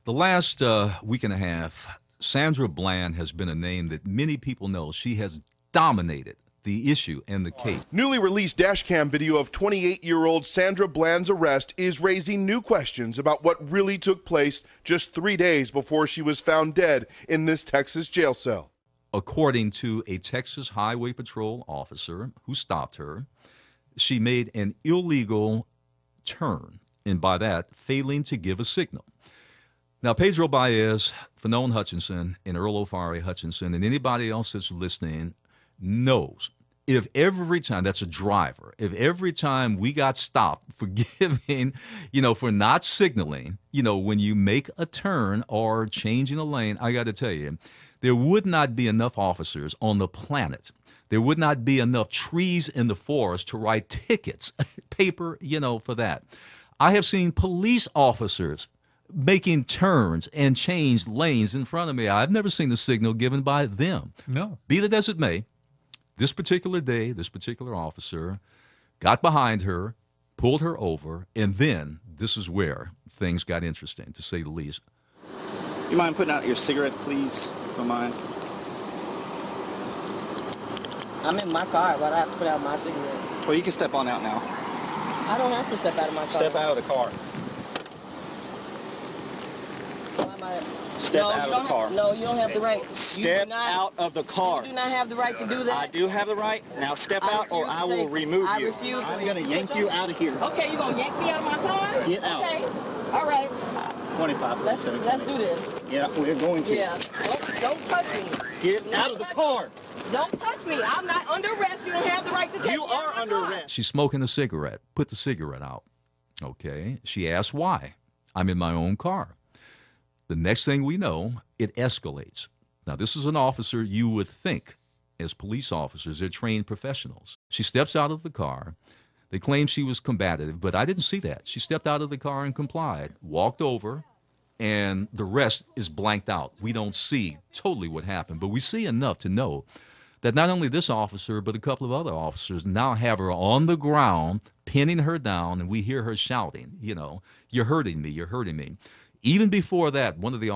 The last week and a half, Sandra Bland has been a name that many people know. She has dominated the issue and the case. Newly released dashcam video of 28-year-old Sandra Bland's arrest is raising new questions about what really took place just 3 days before she was found dead in this Texas jail cell. According to a Texas Highway Patrol officer who stopped her, she made an illegal turn, and by that, failing to give a signal. Now, Pedro Baez, Fanon Hutchinson, and Earl O'Farrill Hutchinson, and anybody else that's listening knows if every time, that's a driver, if every time we got stopped for giving, for not signaling, when you make a turn or changing a lane, I got to tell you, there would not be enough officers on the planet. There would not be enough trees in the forest to write tickets, paper, for that. I have seen police officers making turns and change lanes in front of me. I've never seen the signal given by them. No. Be that as it may, this particular day, this particular officer got behind her, pulled her over, and then this is where things got interesting, to say the least. You mind putting out your cigarette, please? Don't mind. I'm in my car. Why do I have to put out my cigarette? Well, you can step on out now. I don't have to step out of my car. Step out of the car. Why am I... Step out of the car. No, you don't have the right. Step out of the car. You do not have the right to do that. I do have the right. Now step out or I will remove you. I refuse. I'm going to yank you out of here. Okay, you're going to yank me out of my car? Get out. Okay. All right. 25. Let's do this. Yeah, we're going to. Yeah. Don't touch me. Get out of the car. Don't touch me. I'm not under arrest. You don't have the right to take me out of my car. You are under arrest. She's smoking a cigarette. Put the cigarette out. Okay. She asked why. I'm in my own car. The next thing we know, it escalates. Now, this is an officer you would think, as police officers, they're trained professionals. She steps out of the car. They claim she was combative, but I didn't see that. She stepped out of the car and complied, walked over, and the rest is blanked out. We don't see totally what happened, but we see enough to know that not only this officer, but a couple of other officers now have her on the ground, pinning her down, and we hear her shouting, you're hurting me, you're hurting me. Even before that, one of the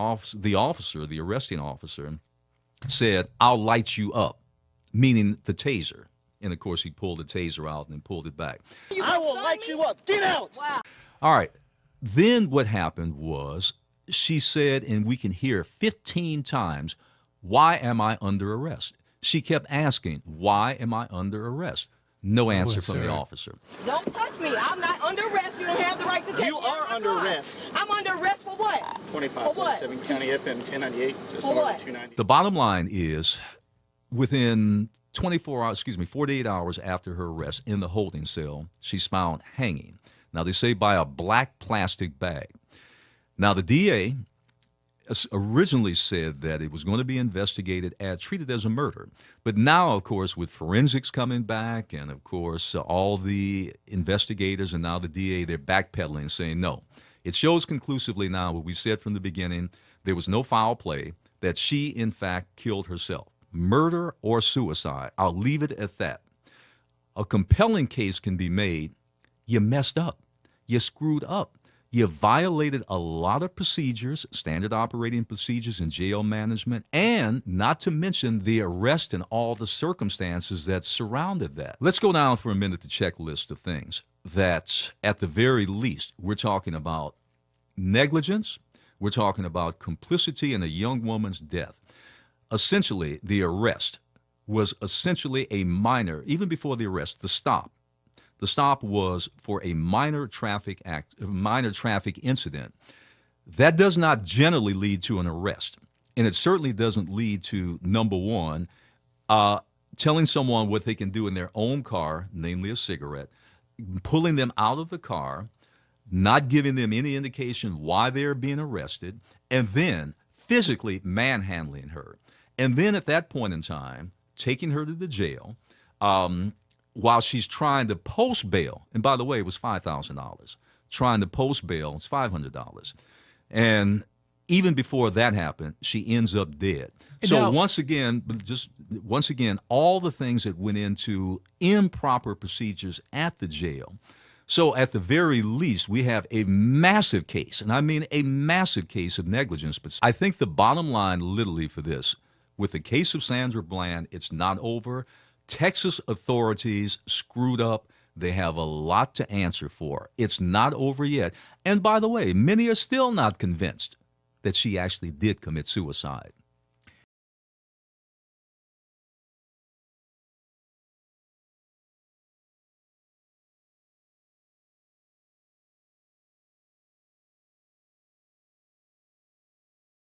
arresting officer, said, I'll light you up, meaning the taser. And, of course, he pulled the taser out and then pulled it back. I will light you up. Get out. Wow. All right. Then what happened was she said, and we can hear 15 times, why am I under arrest? She kept asking, why am I under arrest? No answer from the officer. Don't touch me. I'm not under arrest. You don't have the right to take me out of my car. You are under arrest. I'm under arrest for what? 25, 47 County FM 1098. Just For what? 290. The bottom line is, within 48 hours after her arrest in the holding cell, she's found hanging. Now, they say by a black plastic bag. Now, the DA originally said that it was going to be investigated treated as a murder. But now, of course, with forensics coming back and, of course, all the investigators and now the DA, they're backpedaling, saying, no, it shows conclusively now what we said from the beginning, there was no foul play, that she, in fact, killed herself. Murder or suicide, I'll leave it at that. A compelling case can be made. You messed up. You screwed up. You violated a lot of procedures, standard operating procedures in jail management, and not to mention the arrest and all the circumstances that surrounded that. Let's go down for a minute to checklist of things that, at the very least, we're talking about negligence, we're talking about complicity in a young woman's death. Essentially, the arrest was essentially a minor, even before the arrest, the stop. The stop was for a minor traffic incident. That does not generally lead to an arrest. And it certainly doesn't lead to, number one, telling someone what they can do in their own car, namely a cigarette, pulling them out of the car, not giving them any indication why they're being arrested, and then physically manhandling her. And then at that point in time, taking her to the jail, while she's trying to post bail, and by the way, it was $5,000. Trying to post bail, it's $500. And even before that happened, she ends up dead. So once again, all the things that went into improper procedures at the jail. So at the very least, we have a massive case, and I mean a massive case of negligence. But I think the bottom line literally for this, with the case of Sandra Bland, it's not over. Texas authorities screwed up. They have a lot to answer for. It's not over yet. And by the way, many are still not convinced that she actually did commit suicide.